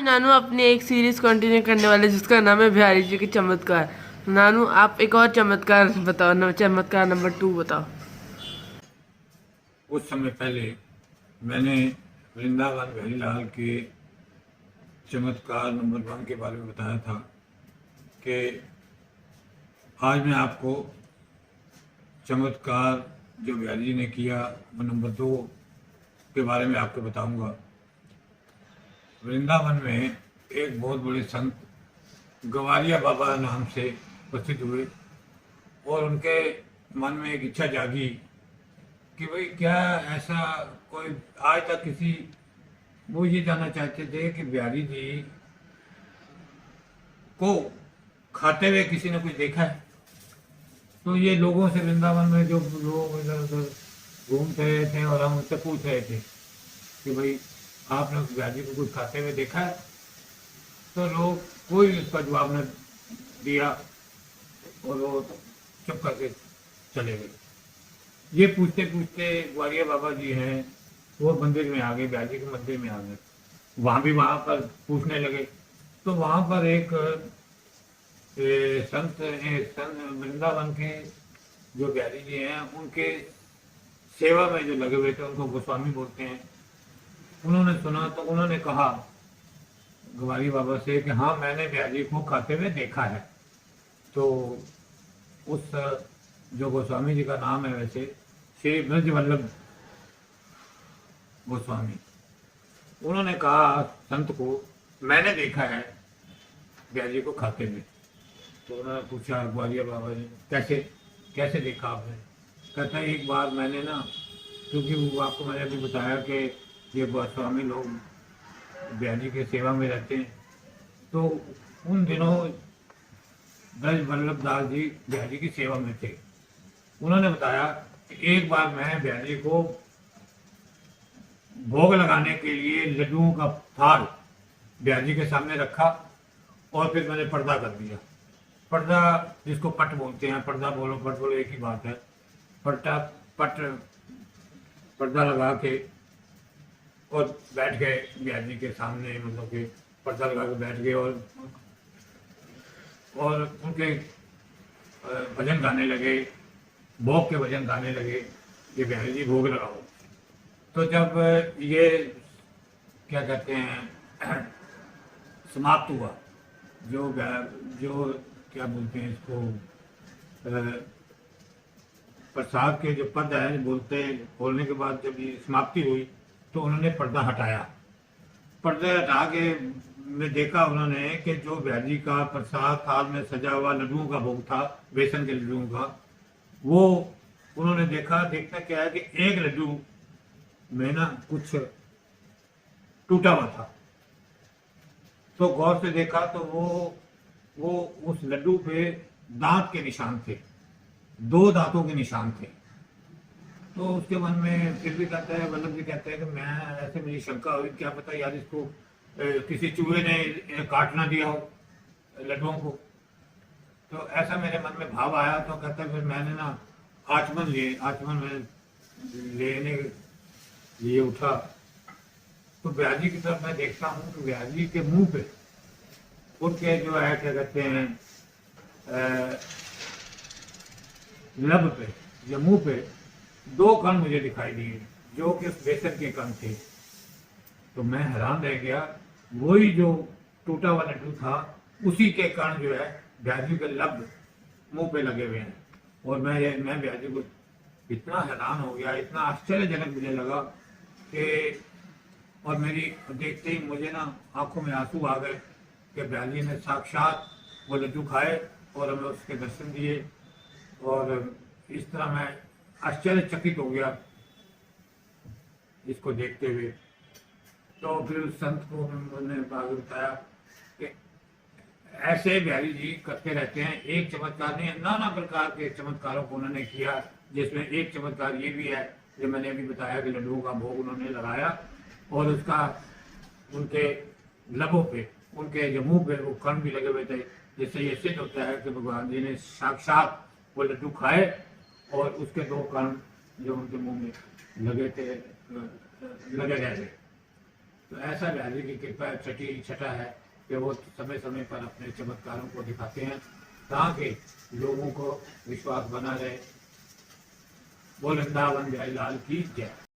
नानू अपनी एक series continue करने वाले जिसका नाम है बिहारी जी के चमत्कार। नानू आप एक और चमत्कार बताओ, चमत्कार नंबर 2 बताओ। कुछ समय पहले मैंने वृंदावन बिहारीलाल के चमत्कार नंबर 1 के बारे में बताया था कि आज मैं आपको चमत्कार जो बिहारी जी ने किया वो नंबर 2 के बारे में आपको बताऊंगा। वृंदावन में एक बहुत बड़े संत गवालिया बाबा नाम से प्रसिद्ध हुए और उनके मन में एक इच्छा जागी कि भाई क्या ऐसा कोई आज तक किसी, वो ये जानना चाहते थे कि बिहारी जी को खाते हुए किसी ने कुछ देखा है। तो ये लोगों से, वृंदावन में जो लोग इधर उधर घूम रहे थे और हम उनसे पूछ रहे थे कि भाई आपने बिहारी जी को कुछ खाते हुए देखा है। तो लोग कोई उसका जवाब न दिया और वो चुप करके चले गए। ये पूछते पूछते ग्वालियर बाबा जी हैं वो मंदिर में आ गए, बिहारी जी के मंदिर में आ गए। वहाँ पर पूछने लगे तो वहाँ पर एक संत वृंदावन के जो बिहारी जी हैं उनके सेवा में जो लगे हुए थे, उनको गोस्वामी बोलते हैं। उन्होंने सुना तो उन्होंने कहा ग्वालियर बाबा से कि हाँ मैंने बिहारी जी को खाते हुए देखा है। तो उस जो गोस्वामी जी का नाम है वैसे श्री ब्रजवल्लभ गोस्वामी, उन्होंने कहा संत को मैंने देखा है बिहारी जी को खाते हुए। तो उन्होंने पूछा ग्वालियर बाबा ने कैसे कैसे देखा आपने? कहता है एक बार मैंने ना, क्योंकि वो आपको मैंने अभी बताया कि ये गोस्वामी लोग बिहारी जी के सेवा में रहते हैं, तो उन दिनों ब्रज वल्लभ दास जी बिहारी की सेवा में थे। उन्होंने बताया कि एक बार मैं बिहारी को भोग लगाने के लिए लड्डुओं का थाल बिहारी के सामने रखा और फिर मैंने पर्दा कर दिया। पर्दा जिसको पट बोलते हैं, पर्दा बोलो पट बोलो एक ही बात है। पर्दा लगा के और बैठ गए बिहारी के सामने, मतलब कि पर्दा लगा के बैठ गए और उनके भजन गाने लगे, भोग के भजन गाने लगे कि बिहारी जी भोग लगाओ। तो जब ये क्या कहते हैं समाप्त हुआ, जो क्या बोलते हैं इसको, प्रसाद के जो पद है बोलने के बाद जब ये समाप्ति हुई तो उन्होंने पर्दा हटाया। पर्दे हटा के में देखा उन्होंने कि जो बिहारी का प्रसाद थाल में सजा हुआ लड्डुओं का भोग था, बेसन के लड्डुओं का, वो उन्होंने देखा। देखना क्या है कि एक लड्डू में ना कुछ टूटा हुआ था। तो गौर से देखा तो वो उस लड्डू पे दांत के निशान थे, 2 दांतों के निशान थे। तो उसके मन में फिर भी कहता है, वल्लभ जी कहते हैं कि मैं ऐसे मेरी शंका हुई, क्या पता यार इसको किसी चूहे ने काट ना दिया हो लड्डुओं को। तो ऐसा मेरे मन में भाव आया। तो कहता है फिर मैंने ना आचमन में लेने लिए उठा तो बिहारी की तरफ मैं देखता हूँ तो बिहारी के मुंह पे उनके जो है क्या कहते हैं लब पे या मुंह पे 2 कण मुझे दिखाई दिए जो कि उस बेसन के कण थे। तो मैं हैरान रह गया, वही जो टूटा हुआ लड्डू था उसी के कण जो है बिहारी के लब मुंह पे लगे हुए हैं। और मैं बिहारी को इतना हैरान हो गया, इतना आश्चर्यजनक मुझे लगा कि, और मेरी देखते ही मुझे ना आंखों में आंसू आ गए कि बिहारी ने साक्षात वो लड्डू खाए और हमें उसके दर्शन दिए। और इस तरह मैं आश्चर्यचकित हो गया इसको देखते हुए। तो फिर उस संत को उन्होंने आगे बताया कि ऐसे बिहारी जी करते रहते हैं, एक चमत्कार नहीं, नाना प्रकार के चमत्कारों को उन्होंने किया, जिसमें एक चमत्कार ये भी है जो मैंने अभी बताया कि लड्डुओं का भोग उन्होंने लगाया और उसका उनके लबों पे, उनके जो मुंह पे वो कण भी लगे हुए थे, जिससे ये सिद्ध होता है कि भगवान जी ने साक्षात वो लड्डू खाए और उसके 2 कण जो उनके मुंह में लगे थे लगे रह गए। तो ऐसा बिहारी की कृपा छठा है कि वो समय समय पर अपने चमत्कारों को दिखाते हैं ताकि लोगों को विश्वास बना रहे। बोल वृंदावन बिहारी लाल की जय।